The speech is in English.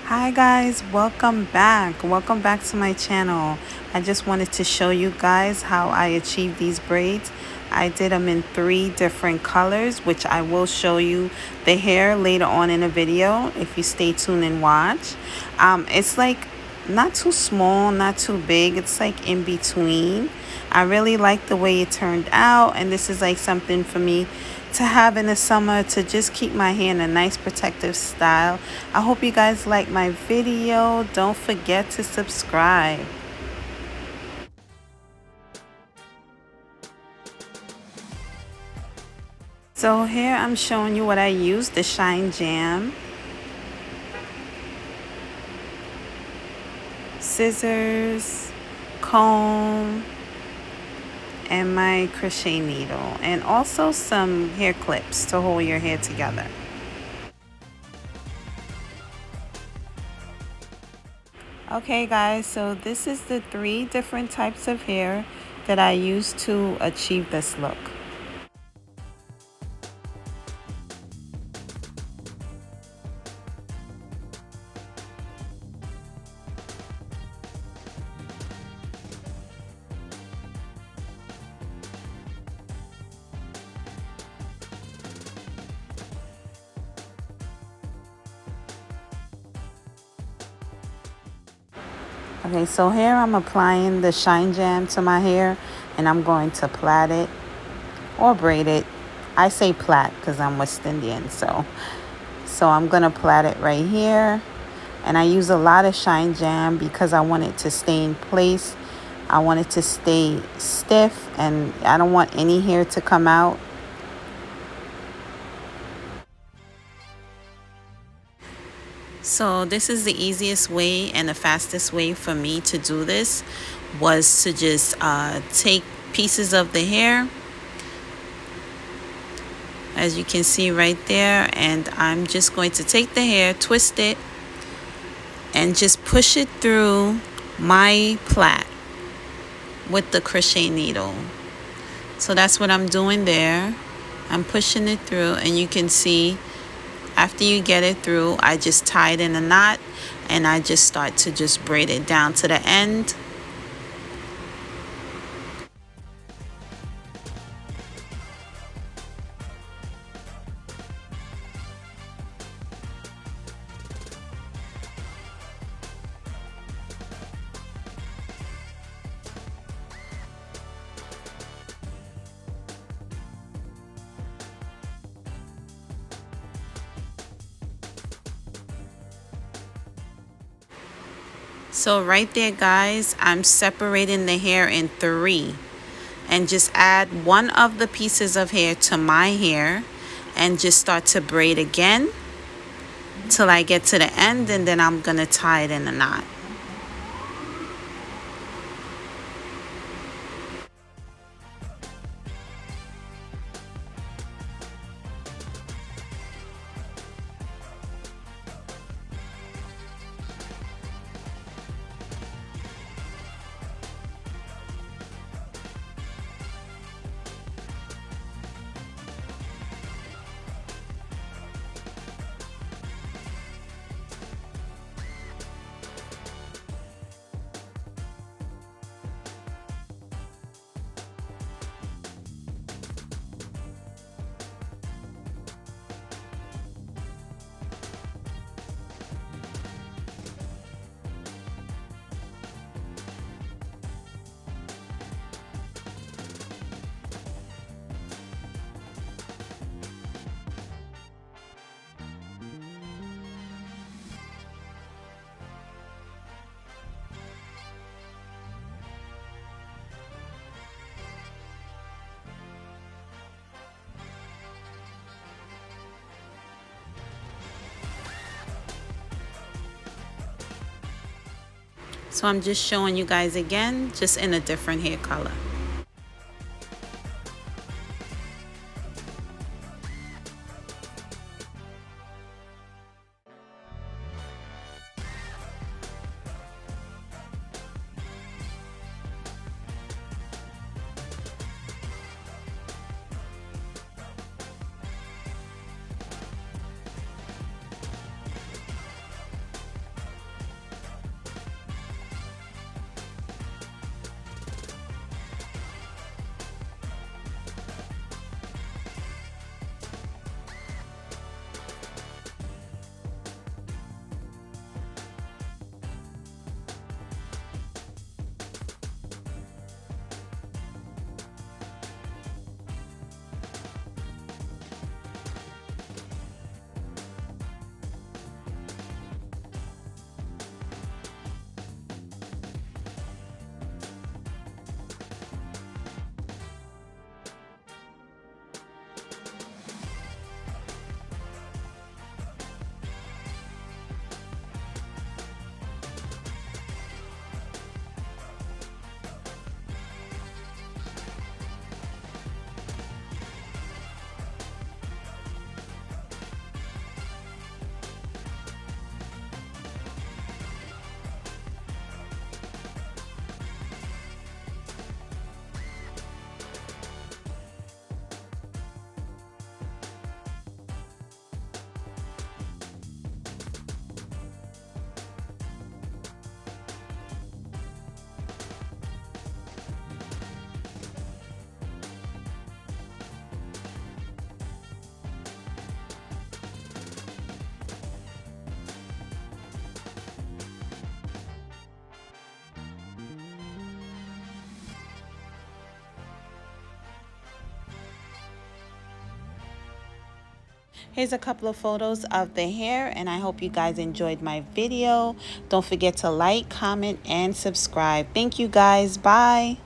Hi guys, welcome back. Welcome back to my channel. I just wanted to show you guys how I achieved these braids. I did them in 3 different colors, which I will show you the hair later on in the video if you stay tuned and watch. It's like not too small, not too big. It's like in between. I really like the way it turned out, and this is like something for me to have in the summer to just keep my hair in a nice protective style. I hope you guys like my video. Don't forget to subscribe. So here I'm showing you what I use, the Shine Jam, scissors, comb, and my crochet needle, and also some hair clips to hold your hair together. Okay guys, so this is the 3 different types of hair that I use to achieve this look. Okay, so here I'm applying the Shine Jam to my hair, and I'm going to plait it or braid it. I say plait because I'm West Indian, so I'm gonna plait it right here. And I use a lot of Shine Jam because I want it to stay in place. I want it to stay stiff, and I don't want any hair to come out. So this is the easiest way and the fastest way for me to do this, was to just take pieces of the hair, as you can see right there, and I'm just going to take the hair, twist it, and just push it through my plait with the crochet needle. So that's what I'm doing there. I'm pushing it through, and you can see after you get it through, I just tie it in a knot, and I just start to just braid it down to the end. So right there guys, I'm separating the hair in 3, and just add one of the pieces of hair to my hair and just start to braid again till I get to the end, and then I'm gonna tie it in a knot. So I'm just showing you guys again, just in a different hair color. Here's a couple of photos of the hair, and I hope you guys enjoyed my video. Don't forget to like, comment, and subscribe. Thank you guys. Bye.